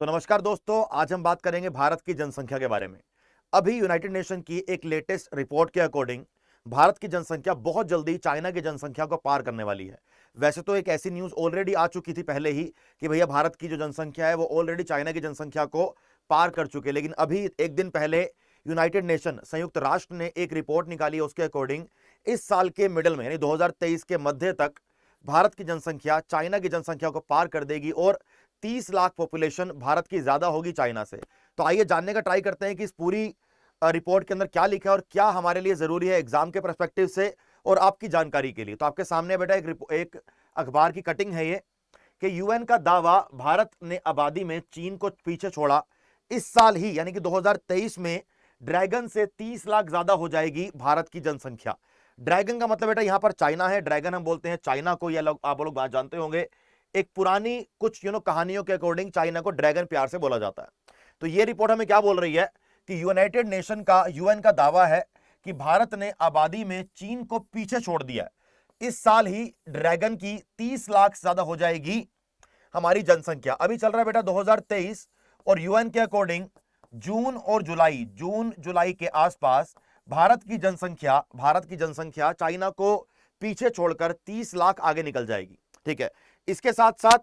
तो नमस्कार दोस्तों, आज हम बात करेंगे भारत की जनसंख्या के बारे में। अभी यूनाइटेड नेशन की एक लेटेस्ट रिपोर्ट के अकॉर्डिंग भारत की जनसंख्या बहुत जल्दी चाइना की जनसंख्या को पार करने वाली है। वैसे तो एक ऐसी न्यूज ऑलरेडी आ चुकी थी पहले ही कि भैया भारत की जो जनसंख्या है वो ऑलरेडी चाइना की जनसंख्या को पार कर चुके, लेकिन अभी एक दिन पहले यूनाइटेड नेशन संयुक्त राष्ट्र ने एक रिपोर्ट निकाली है। उसके अकॉर्डिंग इस साल के मिडल में यानी 2023 के मध्य तक भारत की जनसंख्या चाइना की जनसंख्या को पार कर देगी और 30 लाख पॉपुलेशन भारत की ज्यादा होगी चाइना से। तो आइए जानने का ट्राई करते हैं कि इस पूरी रिपोर्ट के अंदर क्या लिखा है और क्या हमारे लिए जरूरी है एग्जाम के पर्सपेक्टिव से और आपकी जानकारी के लिए। तो आपके सामने बेटा एक अखबार की कटिंग है ये कि यूएन का दावा, भारत ने आबादी में चीन को पीछे छोड़ा। इस साल ही यानी कि 2023 में ड्रैगन से 30 लाख ज्यादा हो जाएगी भारत की जनसंख्या। ड्रैगन का मतलब बेटा यहां पर चाइना है। ड्रैगन हम बोलते हैं चाइना को, या लोग आप लोग बात जानते होंगे। एक पुरानी कुछ कहानियों के अकॉर्डिंग चाइना को ड्रैगन प्यार से बोला जाता है। तो ये रिपोर्ट हमें क्या बोल रही है कि यूनाइटेड नेशन का यूएन का दावा है कि भारत ने आबादी में चीन को पीछे छोड़ दिया है। इस साल ही ड्रैगन की 30 लाख से ज्यादा हो जाएगी हमारी जनसंख्या। अभी चल रहा है बेटा 2023 और यूएन के अकॉर्डिंग जून जुलाई के आसपास भारत की जनसंख्या चाइना को पीछे छोड़कर 30 लाख आगे निकल जाएगी। ठीक है, इसके साथ साथ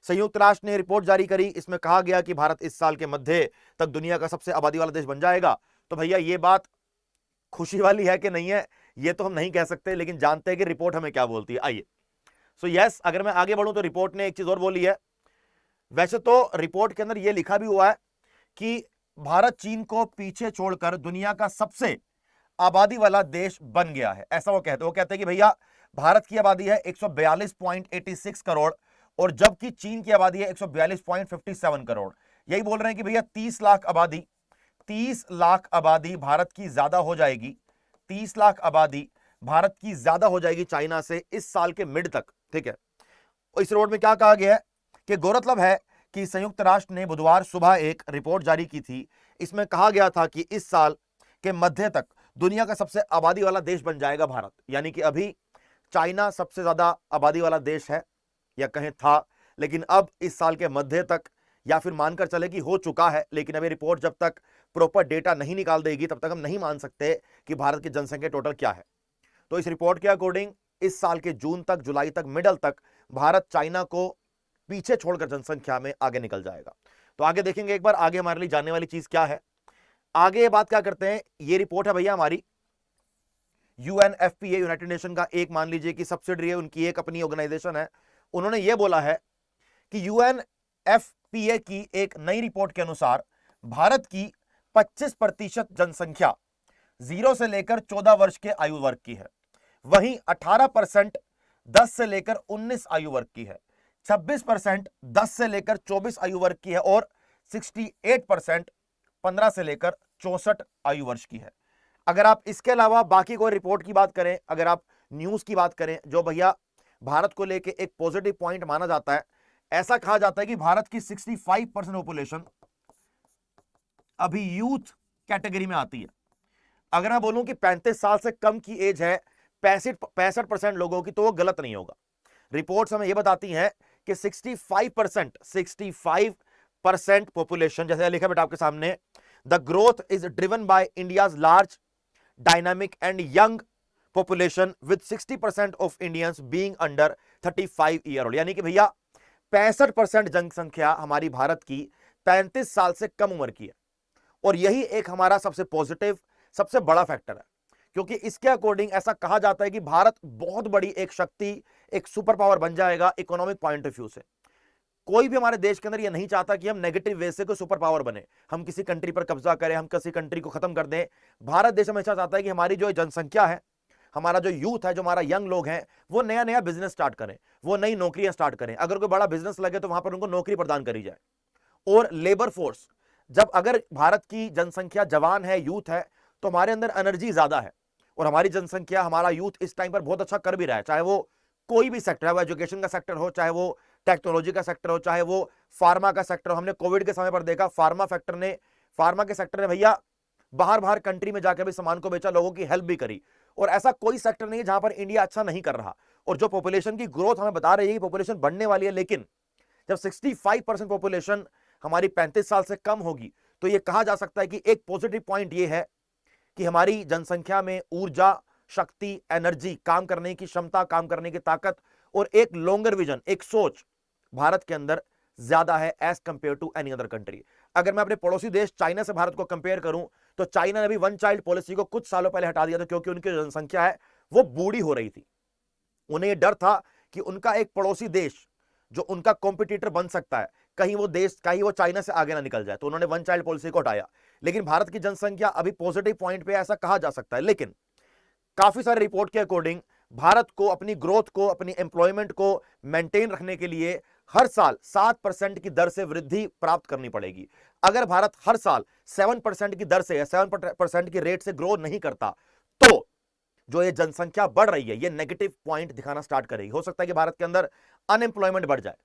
संयुक्त राष्ट्र ने रिपोर्ट जारी करी। इसमें कहा गया कि भारत इस साल के मध्य तक दुनिया का सबसे आबादी वाला देश बन जाएगा। तो भैया ये बात खुशी वाली है कि नहीं है ये तो हम नहीं कह सकते, लेकिन जानते हैं कि रिपोर्ट हमें क्या बोलती है। आइए यस, अगर मैं आगे बढ़ूं तो रिपोर्ट ने एक चीज और बोली है। वैसे तो रिपोर्ट के अंदर यह लिखा भी हुआ है कि भारत चीन को पीछे छोड़कर दुनिया का सबसे आबादी वाला देश बन गया है, ऐसा वो कहते हैं कि भैया भारत की आबादी है 142.86 करोड़ और जबकि चीन की आबादी है 142.57 करोड़। यही बोल रहे हैं कि भैया 30 लाख आबादी भारत की ज्यादा हो जाएगी। 30 लाख आबादी भारत की ज्यादा हो जाएगी चाइना से इस साल के मिड तक। ठीक है, और इस रिपोर्ट में क्या कहा गया है कि गौरतलब है कि संयुक्त राष्ट्र ने बुधवार सुबह एक रिपोर्ट जारी की थी। इसमें कहा गया था कि इस साल के मध्य तक दुनिया का सबसे आबादी वाला देश बन जाएगा भारत। यानी कि अभी चाइना सबसे ज्यादा आबादी वाला देश है या कहें था, लेकिन अब इस साल के मध्य तक या फिर मानकर चले कि हो चुका है, लेकिन अभी रिपोर्ट जब तक प्रॉपर डेटा नहीं निकाल देगी तब तक हम नहीं मान सकते कि भारत की जनसंख्या टोटल क्या है। तो इस रिपोर्ट के अकॉर्डिंग इस साल के जून तक, जुलाई तक, मिडल तक भारत चाइना को पीछे छोड़कर जनसंख्या में आगे निकल जाएगा। तो आगे देखेंगे एक बार आगे हमारे लिए जानने वाली चीज क्या है। आगे ये बात क्या करते हैं, ये रिपोर्ट है भैया हमारी यूएनएफपीए, यूनाइटेड नेशन का एक मान लीजिए कि सब्सिडरी है, उनकी एक अपनी ऑर्गेनाइजेशन है। उन्होंने ये बोला है कि यूएनएफपीए की एक नई रिपोर्ट के अनुसार भारत की 25% जनसंख्या 0 से लेकर 14 वर्ष के आयु वर्ग की है। वहीं 18% 10 से लेकर 19 आयु वर्ग की है, 26% 10 से लेकर 24 आयु वर्ग की है और 68% 15 से लेकर 64 आयु वर्ष की है। अगर आप इसके अलावा बाकी कोई रिपोर्ट की बात करें, अगर आप न्यूज की बात करें, जो भैया भारत को लेके एक पॉजिटिव पॉइंट माना जाता है, ऐसा कहा जाता है कि भारत की 65% पॉपुलेशन अभी यूथ कैटेगरी में आती है। अगर मैं बोलूं कि 35 साल से कम की एज है 65% लोगों की, तो वो गलत नहीं होगा। रिपोर्ट्स हमें यह बताती हैं कि 65% पॉपुलेशन, जैसे लिखा बेटा आपके सामने, the growth is driven by India's large dynamic and young population with 60% of Indians being under 35 year old. यानी कि भैया 65% जनसंख्या हमारी भारत की 35 साल से कम उम्र की है, और यही एक हमारा सबसे पॉजिटिव, सबसे बड़ा फैक्टर है, क्योंकि इसके अकॉर्डिंग ऐसा कहा जाता है कि भारत बहुत बड़ी एक शक्ति, एक सुपर पावर बन जाएगा इकोनॉमिक पॉइंट ऑफ व्यू से। कोई भी हमारे देश के अंदर यह नहीं चाहता कि हम नेगेटिव वे से कोई सुपर पावर बने, हम किसी कंट्री पर कब्जा करें, हम किसी कंट्री को खत्म कर दें। भारत देश हमेशा चाहता है कि हमारी जो जनसंख्या है, हमारा जो यूथ है, जो हमारा यंग लोग हैं, वो नया नया बिजनेस स्टार्ट करें, वो नई नौकरियां स्टार्ट करें। अगर कोई बड़ा बिजनेस लगे तो वहां पर उनको नौकरी प्रदान करी जाए। और लेबर फोर्स, जब अगर भारत की जनसंख्या जवान है, यूथ है, तो हमारे अंदर एनर्जी ज्यादा है, और हमारी जनसंख्या, हमारा यूथ इस टाइम पर बहुत अच्छा कर भी रहा है। चाहे वो कोई भी सेक्टर है, वो एजुकेशन का सेक्टर हो, चाहे वो टेक्नोलॉजी का सेक्टर हो, चाहे वो फार्मा का सेक्टर हो। हमने कोविड के समय पर देखा फार्मा के सेक्टर ने भैया बाहर कंट्री में जाकर भी सामान को बेचा, लोगों की हेल्प भी करी। और ऐसा कोई सेक्टर नहीं है जहां पर इंडिया अच्छा नहीं कर रहा। और जो पॉपुलेशन की ग्रोथ हमें बता रही है कि पॉपुलेशन बढ़ने वाली है, लेकिन जब 65% पॉपुलेशन हमारी 35 साल से कम होगी, तो यह कहा जा सकता है कि एक पॉजिटिव पॉइंट यह है कि हमारी जनसंख्या में ऊर्जा, शक्ति, एनर्जी, काम करने की क्षमता, काम करने की ताकत और एक लॉन्गर विजन, एक सोच भारत के अंदर ज्यादा है as compare to any other country. अगर मैं अपने पड़ोसी देश चाइना से भारत को कंपेयर करूं, तो चाइना ने भी वन चाइल्ड पॉलिसी को कुछ सालों पहले हटा दिया था, क्योंकि उनकी जनसंख्या है वो बूढ़ी हो रही थी। उन्हें यह डर था कि उनका एक पड़ोसी देश जो उनका कॉम्पिटिटर बन सकता है, कहीं वो चाइना से आगे ना निकल जाए, तो उन्होंने वन चाइल्ड पॉलिसी को हटाया। लेकिन भारत की जनसंख्या अभी पॉजिटिव पॉइंट पे ऐसा कहा जा सकता है, लेकिन काफी सारे रिपोर्ट के अकॉर्डिंग भारत को अपनी ग्रोथ को, अपनी एम्प्लॉयमेंट को मेंटेन रखने के लिए हर साल 7% की दर से वृद्धि प्राप्त करनी पड़ेगी। अगर भारत हर साल 7% की दर से या 7% की रेट से ग्रो नहीं करता, तो जो ये जनसंख्या बढ़ रही है, ये नेगेटिव पॉइंट दिखाना स्टार्ट करेगी। हो सकता है कि भारत के अंदर अनएम्प्लॉयमेंट बढ़ जाए।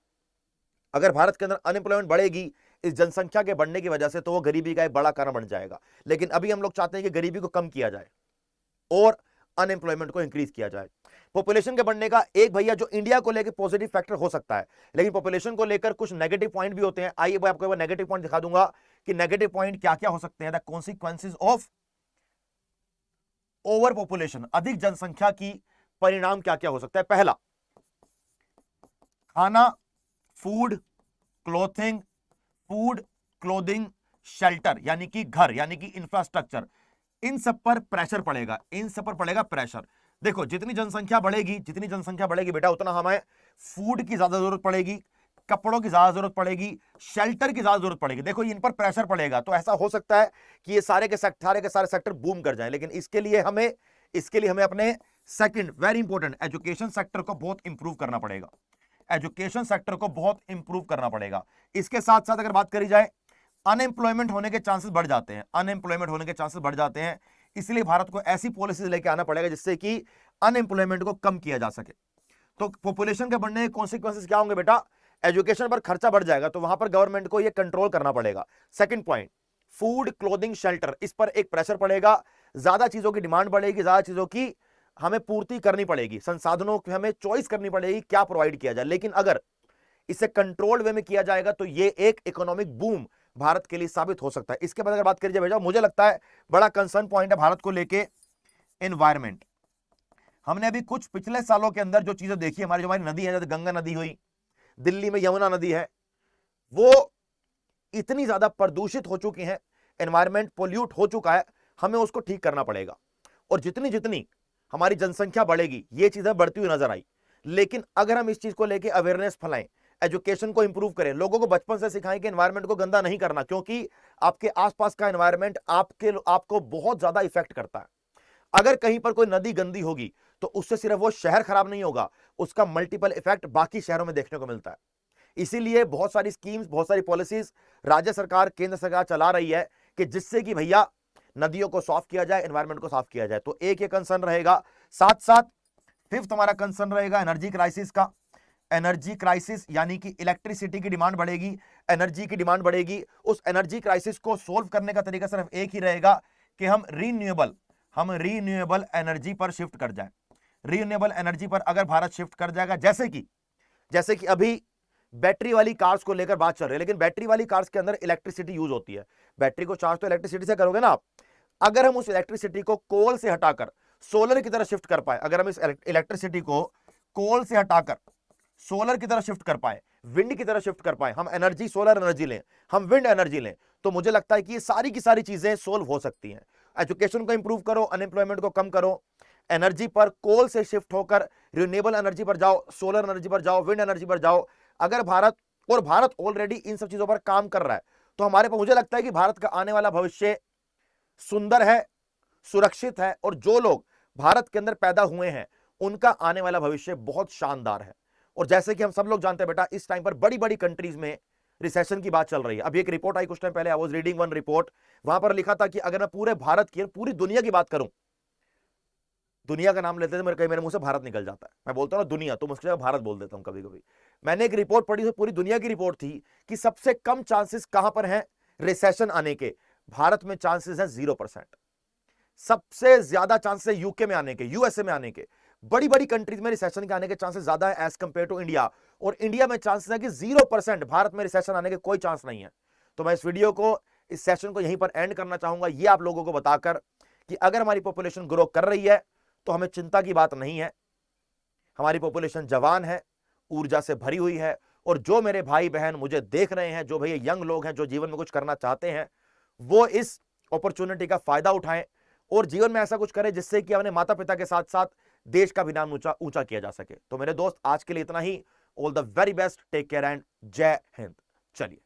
अगर भारत के अंदर अनएम्प्लॉयमेंट बढ़ेगी इस जनसंख्या के बढ़ने की वजह से, तो वो गरीबी का एक बड़ा कारण बन जाएगा। लेकिन अभी हम लोग चाहते हैं कि गरीबी को कम किया जाए और अनएम्प्लॉयमेंट को इंक्रीज किया जाए। पॉपुलेशन के बढ़ने का एक भैया जो इंडिया को लेकर पॉजिटिव फैक्टर हो सकता है, लेकिन पॉपुलेशन को लेकर कुछ नेगेटिव पॉइंट भी होते हैं। आइए मैं आपको नेगेटिव पॉइंट दिखा दूंगा कि नेगेटिव पॉइंट क्या क्या हो सकते हैं, the consequences of over population, अधिक जनसंख्या की परिणाम क्या क्या हो सकता है। पहला, खाना, food, clothing, food, clothing, shelter यानी कि घर, यानी कि इंफ्रास्ट्रक्चर, इन सब पर प्रेशर पड़ेगा, इन सब पर पड़ेगा प्रेशर। देखो जितनी जनसंख्या बढ़ेगी बेटा, उतना हमें फूड की ज्यादा जरूरत पड़ेगी, कपड़ों की ज्यादा जरूरत पड़ेगी, शेल्टर की ज्यादा जरूरत पड़ेगी। देखो इन पर प्रेशर पड़ेगा, तो ऐसा हो सकता है कि ये सारे के सारे सेक्टर बूम कर जाएं। लेकिन इसके लिए हमें अपने second very important education sector को बहुत इंप्रूव करना पड़ेगा। एजुकेशन सेक्टर को बहुत इंप्रूव करना पड़ेगा। इसके साथ साथ अगर बात करी जाए, अनएम्प्लॉयमेंट होने के चांसेस बढ़ जाते हैं, अनएम्प्लॉयमेंट होने के चांसेस बढ़ जाते हैं। इसलिए भारत को ऐसी पॉलिसीज लेके आना पड़ेगा जिससे कि अनएम्प्लॉयमेंट को कम किया जा सके। तो पॉपुलेशन के बढ़ने के कॉन्सिक्वेंसेस क्या होंगे बेटा? एजुकेशन पर खर्चा बढ़ जाएगा, तो वहां पर गवर्नमेंट को यह कंट्रोल करना पड़ेगा। Second point, food, clothing, shelter, इस पर एक प्रेशर पड़ेगा। ज्यादा चीजों की डिमांड बढ़ेगी, ज्यादा चीजों की हमें पूर्ति करनी पड़ेगी, संसाधनों की हमें चॉइस करनी पड़ेगी क्या प्रोवाइड किया जाए। लेकिन अगर इसे कंट्रोल्ड वे में किया जाएगा तो ये एक इकोनॉमिक बूम भारत के लिए साबित हो सकता है। इसके बाद अगर बात करिए बेटा, मुझे लगता है बड़ा कंसर्न पॉइंट है भारत को लेके एनवायरमेंट। हमने अभी कुछ पिछले सालों के अंदर जो चीजें देखी, हमारी जो हमारी नदी है, जैसे गंगा नदी हुई, दिल्ली में यमुना नदी है, वो इतनी ज्यादा प्रदूषित हो चुकी है, एनवायरमेंट पोल्यूट हो चुका है, हमें उसको ठीक करना पड़ेगा। और जितनी जितनी हमारी जनसंख्या बढ़ेगी, ये चीजें बढ़ती हुई नजर आई। लेकिन अगर हम इस चीज को लेके अवेयरनेस फैलाएं, एजुकेशन को इंप्रूव करें, लोगों को बचपन से सिखाएं कि एनवायरमेंट को गंदा नहीं करना, क्योंकि आपके आसपास का एनवायरमेंट आपको बहुत ज्यादा इफेक्ट करता है। अगर कहीं पर कोई नदी गंदी होगी तो उससे सिर्फ वो शहर खराब नहीं होगा, उसका मल्टीपल इफेक्ट बाकी शहरों में देखने को मिलता है। इसीलिए बहुत सारी स्कीम्स, बहुत सारी पॉलिसीज राज्य सरकार, केंद्र सरकार चला रही है कि जिससे कि भैया नदियों को साफ किया जाए, एनवायरमेंट को साफ किया जाए। तो एक ये कंसर्न रहेगा। साथ साथ फिफ्थ हमारा कंसर्न रहेगा एनर्जी क्राइसिस का। एनर्जी क्राइसिस यानी कि इलेक्ट्रिसिटी की डिमांड बढ़ेगी, एनर्जी की डिमांड बढ़ेगी। उस एनर्जी क्राइसिस को सोल्व करने का तरीका सिर्फ एक ही रहेगा कि हम रीन्यूएबल एनर्जी पर शिफ्ट कर जाए। रीन्यूएबल एनर्जी पर अगर भारत शिफ्ट कर जाएगा, जैसे कि अभी बैटरी वाली कार्स को लेकर बात चल रही है, लेकिन बैटरी वाली कार्स के अंदर इलेक्ट्रिसिटी यूज होती है। बैटरी को चार्ज तो इलेक्ट्रिसिटी से करोगे ना आप। अगर हम उस इलेक्ट्रिसिटी को कोल से हटाकर सोलर की तरफ शिफ्ट कर पाए, अगर हम इस इलेक्ट्रिसिटी को कोल से हटाकर सोलर की तरफ शिफ्ट कर पाए, विंड की तरफ शिफ्ट कर पाए, हम एनर्जी सोलर एनर्जी लें, हम विंड एनर्जी लें, तो मुझे लगता है कि ये सारी की सारी चीजें सोल्व हो सकती हैं। एजुकेशन को इंप्रूव करो, अनएम्प्लॉयमेंट को कम करो, एनर्जी पर कोल से शिफ्ट होकर रिन्यूएबल एनर्जी पर जाओ, सोलर एनर्जी पर जाओ, विंड एनर्जी पर जाओ। अगर भारत ऑलरेडी इन सब चीजों पर काम कर रहा है, तो मुझे लगता है कि भारत का आने वाला भविष्य सुंदर है, सुरक्षित है, और जो लोग भारत के अंदर पैदा हुए हैं उनका आने वाला भविष्य बहुत शानदार है। और जैसे कि हम सब लोग जानते हैं बेटा, इस टाइम पर बड़ी बड़ी कंट्रीज में रिसेशन की बात चल रही है। अभी एक रिपोर्ट आई कुछ टाइम पहले, I was reading one report, वहां पर लिखा था कि अगर मैं पूरे भारत की, पूरी दुनिया की बात करूं, दुनिया का नाम लेते थे मेरे मुंह से भारत निकल जाता है, मैं बोलता हूं ना दुनिया, तो मुझसे भारत बोल देता हूं कभी कभी। मैंने एक रिपोर्ट पढ़ी, तो पूरी दुनिया की रिपोर्ट थी कि सबसे कम चांसेस कहां पर हैं रिसेशन आने के। भारत में चांसेस है 0%। सबसे ज्यादा चांसेस है यूके में आने के, यूएसए में आने के। बड़ी बड़ी कंट्रीज में रिसेशन के आने के चांसेस ज्यादा है एज कंपेयर टू इंडिया। और इंडिया में चांसेस है कि 0%, भारत में रिसेशन आने के कोई चांस नहीं है। तो मैं इस वीडियो को, इस सेशन को यहीं पर एंड करना चाहूंगा, ये आप लोगों को बताकर कि अगर हमारी पॉपुलेशन ग्रो कर रही है तो हमें चिंता की बात नहीं है। हमारी पॉपुलेशन जवान है, ऊर्जा से भरी हुई है, और जो मेरे भाई बहन मुझे देख रहे हैं, जो भैया यंग लोग हैं, जो जीवन में कुछ करना चाहते हैं, वो इस अपॉर्चुनिटी का फायदा उठाएं और जीवन में ऐसा कुछ करें जिससे कि अपने माता पिता के साथ साथ देश का भी नाम ऊंचा ऊंचा किया जा सके। तो मेरे दोस्त, आज के लिए इतना ही। All the very best, take care and Jai Hind. चलिए।